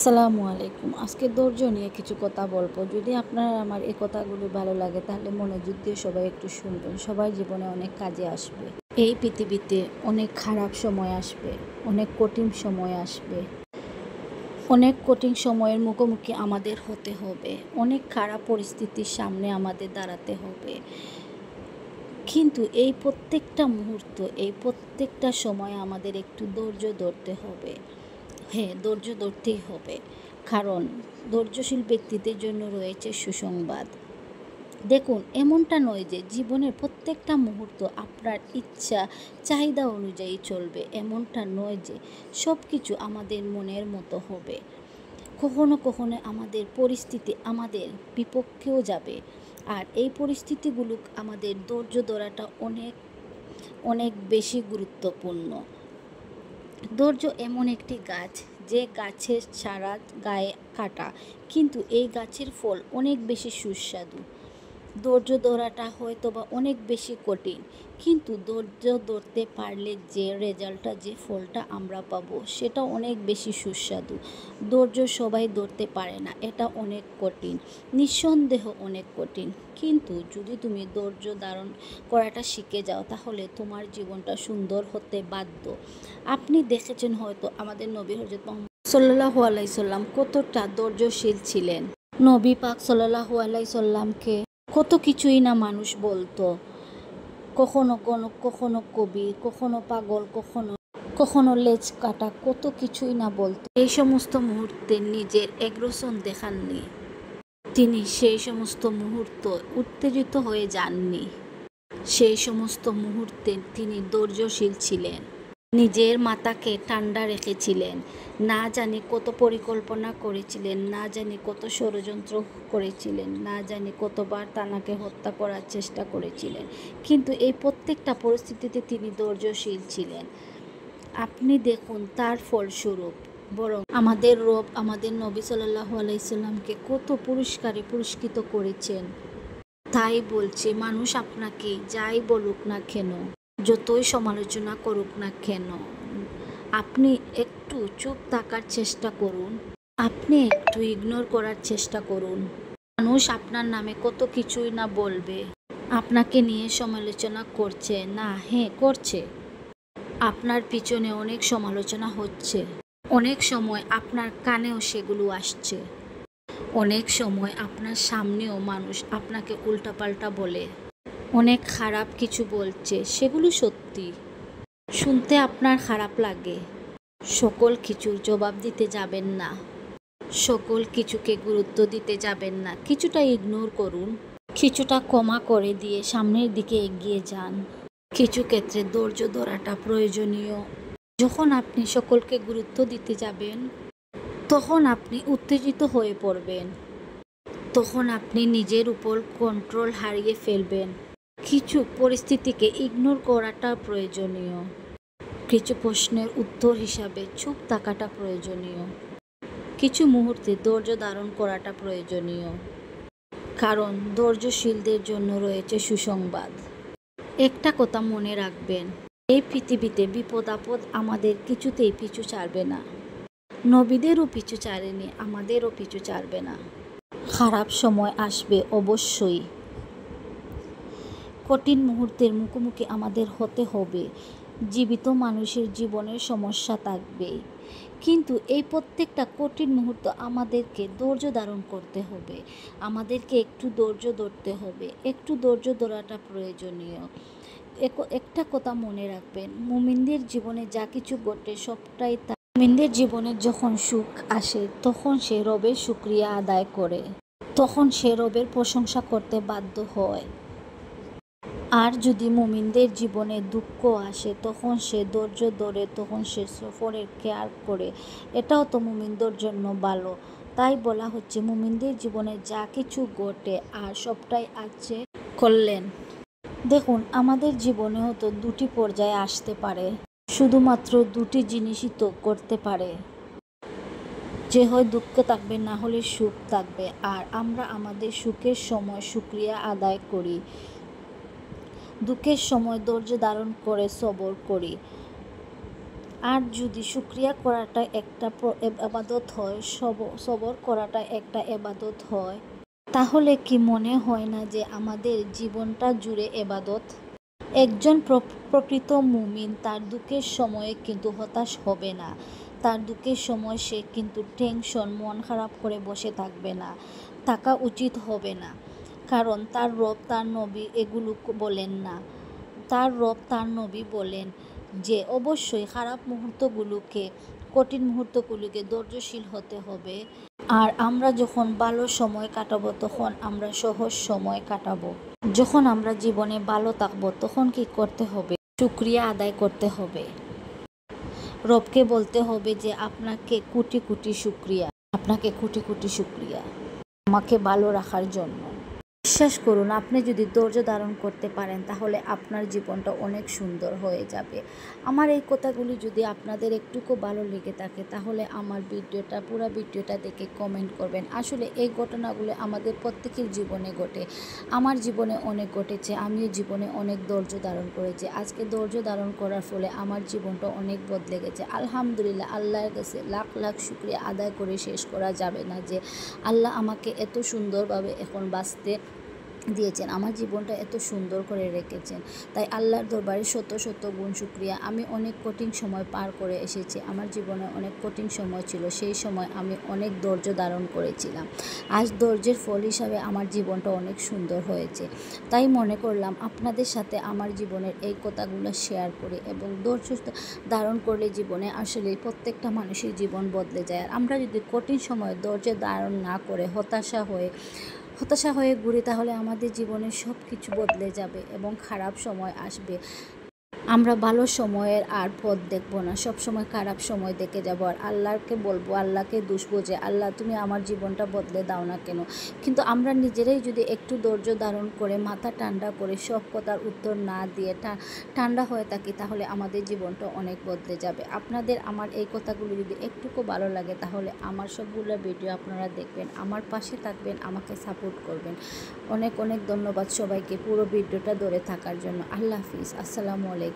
আসসালামু আলাইকুম। আজকে ধৈর্য নিয়ে কিছু কথা বলবো। যদি আপনার আমার এই কথাগুলো ভালো লাগে তাহলে মনোযোগ দিয়ে সবাই একটু শুনবেন। সবার জীবনে অনেক কাজে আসবে। এই পৃথিবীতে অনেক খারাপ সময় আসবে, অনেক কঠিন সময় আসবে। অনেক কঠিন সময়ের মুখোমুখি আমাদের হতে হবে। অনেক খারাপ পরিস্থিতির সামনে আমাদের দাঁড়াতে হবে। কিন্তু এই প্রত্যেকটা মুহূর্ত, এই প্রত্যেকটা সময় আমাদের একটু ধৈর্য ধরতে হবে। হ্যাঁ, ধৈর্য ধরতেই হবে, কারণ ধৈর্যশীল ব্যক্তিদের জন্য রয়েছে সুসংবাদ। দেখুন, এমনটা নয় যে জীবনের প্রত্যেকটা মুহূর্ত আপনার ইচ্ছা চাহিদা অনুযায়ী চলবে। এমনটা নয় যে সব কিছু আমাদের মনের মতো হবে। কখনো কখনো আমাদের পরিস্থিতি আমাদের বিপক্ষেও যাবে। আর এই পরিস্থিতিগুলো আমাদের ধৈর্য ধরাটা অনেক অনেক বেশি গুরুত্বপূর্ণ। ধৈর্য এমন একটি গাছ, যে গাছের ছাড়া গায়ে কাটা, কিন্তু এই গাছের ফল অনেক বেশি সুস্বাদু। ধৈর্য ধরাটা হয়তো বা অনেক বেশি কঠিন, কিন্তু ধৈর্য ধরতে পারলে যে রেজাল্টটা, যে ফলটা আমরা পাবো সেটা অনেক বেশি সুস্বাদু। ধৈর্য সবাই ধরতে পারে না, এটা অনেক কঠিন, নিঃসন্দেহ অনেক কঠিন। কিন্তু যদি তুমি ধৈর্য ধারণ করাটা শিখে যাও তাহলে তোমার জীবনটা সুন্দর হতে বাধ্য। আপনি দেখেছেন হয়তো আমাদের নবী হযরত মুহাম্মদ সাল্লাল্লাহু আলাইহি সাল্লাম কতটা ধৈর্যশীল ছিলেন। নবী পাক সাল্লাল্লাহু আলাইহি সাল্লামকে কত কিছুই না মানুষ বলতো। কখনো গণক, কখনো কবি, কখনো পাগল, কখনো লেজ কাটা, কত কিছুই না বলতো। এই সমস্ত মুহূর্তে নিজের এগ্রেশন দেখাননি। তিনি সেই সমস্ত মুহূর্ত উত্তেজিত হয়ে যাননি। সেই সমস্ত মুহূর্তে তিনি ধৈর্যশীল ছিলেন। নিজের মাথাকে ঠান্ডা রেখেছিলেন। না জানি কত পরিকল্পনা করেছিলেন, না জানি কত ষড়যন্ত্র করেছিলেন, না জানি কতবার তানাকে হত্যা করার চেষ্টা করেছিলেন, কিন্তু এই প্রত্যেকটা পরিস্থিতিতে তিনি ধৈর্যশীল ছিলেন। আপনি দেখুন তার ফলস্বরূপ বরং আমাদের রব আমাদের নবী সাল্লাল্লাহু আলাইহি সাল্লামকে কত পুরস্কারে পুরস্কৃত করেছেন। তাই বলছে, মানুষ আপনাকে যাই বলুক না কেন, যতই সমালোচনা করুক না কেন, আপনি একটু চুপ থাকার চেষ্টা করুন, আপনি একটু ইগনোর করার চেষ্টা করুন। মানুষ আপনার নামে কত কিছুই না বলবে, আপনাকে নিয়ে সমালোচনা করছে না, হ্যাঁ করছে। আপনার পিছনে অনেক সমালোচনা হচ্ছে, অনেক সময় আপনার কানেও সেগুলো আসছে, অনেক সময় আপনার সামনেও মানুষ আপনাকে উল্টাপাল্টা বলে, অনেক খারাপ কিছু বলছে, সেগুলো সত্যি, শুনতে আপনার খারাপ লাগে। সকল কিছুর জবাব দিতে যাবেন না, সকল কিছুকে গুরুত্ব দিতে যাবেন না, কিছুটা ইগনোর করুন, কিছুটা ক্ষমা করে দিয়ে সামনের দিকে এগিয়ে যান। কিছু ক্ষেত্রে ধৈর্য ধরাটা প্রয়োজনীয়। যখন আপনি সকলকে গুরুত্ব দিতে যাবেন তখন আপনি উত্তেজিত হয়ে পড়বেন, তখন আপনি নিজের উপর কন্ট্রোল হারিয়ে ফেলবেন। কিছু পরিস্থিতিকে ইগনোর করাটা প্রয়োজনীয়, কিছু প্রশ্নের উত্তর হিসাবে চুপ থাকাটা প্রয়োজনীয়, কিছু মুহূর্তে ধৈর্য ধারণ করাটা প্রয়োজনীয়, কারণ ধৈর্যশীলদের জন্য রয়েছে সুসংবাদ। একটা কথা মনে রাখবেন, এই পৃথিবীতে বিপদ আপদ আমাদের কিছুতেই পিছু ছাড়বে না। নবীদেরও পিছু ছাড়েনি, আমাদেরও পিছু ছাড়বে না। খারাপ সময় আসবে অবশ্যই, কঠিন মুহূর্তের মুখোমুখি আমাদের হতে হবে, জীবিত মানুষের জীবনের সমস্যা থাকবে, কিন্তু এই প্রত্যেকটা কঠিন মুহূর্ত আমাদেরকে ধৈর্য ধারণ করতে হবে, আমাদেরকে একটু ধৈর্য ধরতে হবে, একটু ধৈর্য ধরাটা প্রয়োজনীয়। একটা কথা মনে রাখবেন, মুমিনদের জীবনে যা কিছু ঘটে সবটাই মুমিনদের জীবনে যখন সুখ আসে তখন সে রবের শুকরিয়া আদায় করে, তখন সে রবের প্রশংসা করতে বাধ্য হয়। আর যদি মুমিনদের জীবনে দুঃখ আসে তখন সে ধৈর্য ধরে, তখন সে সফরের কেয়ার করে, এটাও তো মুমিনদের জন্য ভালো। তাই বলা হচ্ছে মুমিনদের জীবনে যা কিছু ঘটে আর সবটাই আছে কল্যাণ। দেখুন, আমাদের জীবনেও তো দুটি পর্যায়ে আসতে পারে, শুধুমাত্র দুটি জিনিসই তো করতে পারে, যে হয় দুঃখ থাকবে না হলে সুখ থাকবে, আর আমরা আমাদের সুখের সময় শুকরিয়া আদায় করি, দুঃখের সময় ধৈর্য ধারণ করে সবর করি। আর যদি শুকরিয়া করাটা একটা এবাদত হয়, সবর করাটা একটা এবাদত হয়, তাহলে কি মনে হয় না যে আমাদের জীবনটা জুড়ে এবাদত? একজন প্রকৃত মুমিন তার দুঃখের সময়ে কিন্তু হতাশ হবে না। তার দুঃখের সময় সে কিন্তু টেনশন, মন খারাপ করে বসে থাকবে না, থাকা উচিত হবে না। কারণ তার রব, তার নবী এগুলো বলেন না। তার রব, তার নবী বলেন যে অবশ্যই খারাপ মুহূর্তগুলোকে, কঠিন মুহূর্তগুলোকে ধৈর্যশীল হতে হবে। আর আমরা যখন ভালো সময় কাটাবো তখন আমরা সহজ সময় কাটাবো। যখন আমরা জীবনে ভালো থাকবো তখন কি করতে হবে? শুকরিয়া আদায় করতে হবে। রবকে বলতে হবে যে আপনাকে কোটি কোটি শুকরিয়া, আপনাকে কোটি কোটি শুকরিয়া আমাকে ভালো রাখার জন্য। বিশ্বাস করুন, আপনি যদি ধৈর্য ধারণ করতে পারেন তাহলে আপনার জীবনটা অনেক সুন্দর হয়ে যাবে। আমার এই কথাগুলি যদি আপনাদের একটুকু ভালো লেগে থাকে তাহলে আমার পুরো ভিডিওটা দেখে কমেন্ট করবেন। আসলে এই ঘটনাগুলো আমাদের প্রত্যেকের জীবনে ঘটে। আমার জীবনে অনেক ঘটেছে, আমিও জীবনে অনেক ধৈর্য ধারণ করেছি। আজকে ধৈর্য ধারণ করার ফলে আমার জীবনটা অনেক বদলে গেছে। আলহামদুলিল্লাহ, আল্লাহর কাছে লাখ লাখ শুকরিয়া আদায় করে শেষ করা যাবে না যে আল্লাহ আমাকে এত সুন্দরভাবে এখন বাঁচতে দিয়েছেন, আমার জীবনটা এত সুন্দর করে রেখেছেন। তাই আল্লাহর দরবারে শত শত গুণ শুকরিয়া। আমি অনেক কঠিন সময় পার করে এসেছি, আমার জীবনে অনেক কঠিন সময় ছিল, সেই সময় আমি অনেক ধৈর্য ধারণ করেছিলাম। আজ ধৈর্যের ফল হিসাবে আমার জীবনটা অনেক সুন্দর হয়েছে। তাই মনে করলাম আপনাদের সাথে আমার জীবনের এই কথাগুলো শেয়ার করে, এবং ধৈর্য ধারণ করলে জীবনে আসলে প্রত্যেকটা মানুষের জীবন বদলে যায়। আর আমরা যদি কঠিন সময় ধৈর্য ধারণ না করে হতাশা হয়ে ঘুরি তাহলে আমাদের জীবনে সব কিছু বদলে যাবে এবং খারাপ সময় আসবে। আমরা ভালো সময়ের আর পথ দেখবো না, সব সময় খারাপ সময় দেখে যাব। আর আল্লাহকে বলবো, আল্লাহকে দুষবো যে আল্লাহ তুমি আমার জীবনটা বদলে দাও না কেন। কিন্তু আমরা নিজেরাই যদি একটু ধৈর্য ধারণ করে, মাথা ঠান্ডা করে, সব কথার উত্তর না দিয়ে ঠান্ডা হয়ে থাকি তাহলে আমাদের জীবনটা অনেক বদলে যাবে। আপনাদের আমার এই কথাগুলো যদি একটুকু ভালো লাগে তাহলে আমার সবগুলো ভিডিও আপনারা দেখবেন, আমার পাশে থাকবেন, আমাকে সাপোর্ট করবেন। অনেক অনেক ধন্যবাদ সবাইকে পুরো ভিডিওটা ধরে থাকার জন্য। আল্লাহ হাফিজ, আসসালামু আলাইকুম।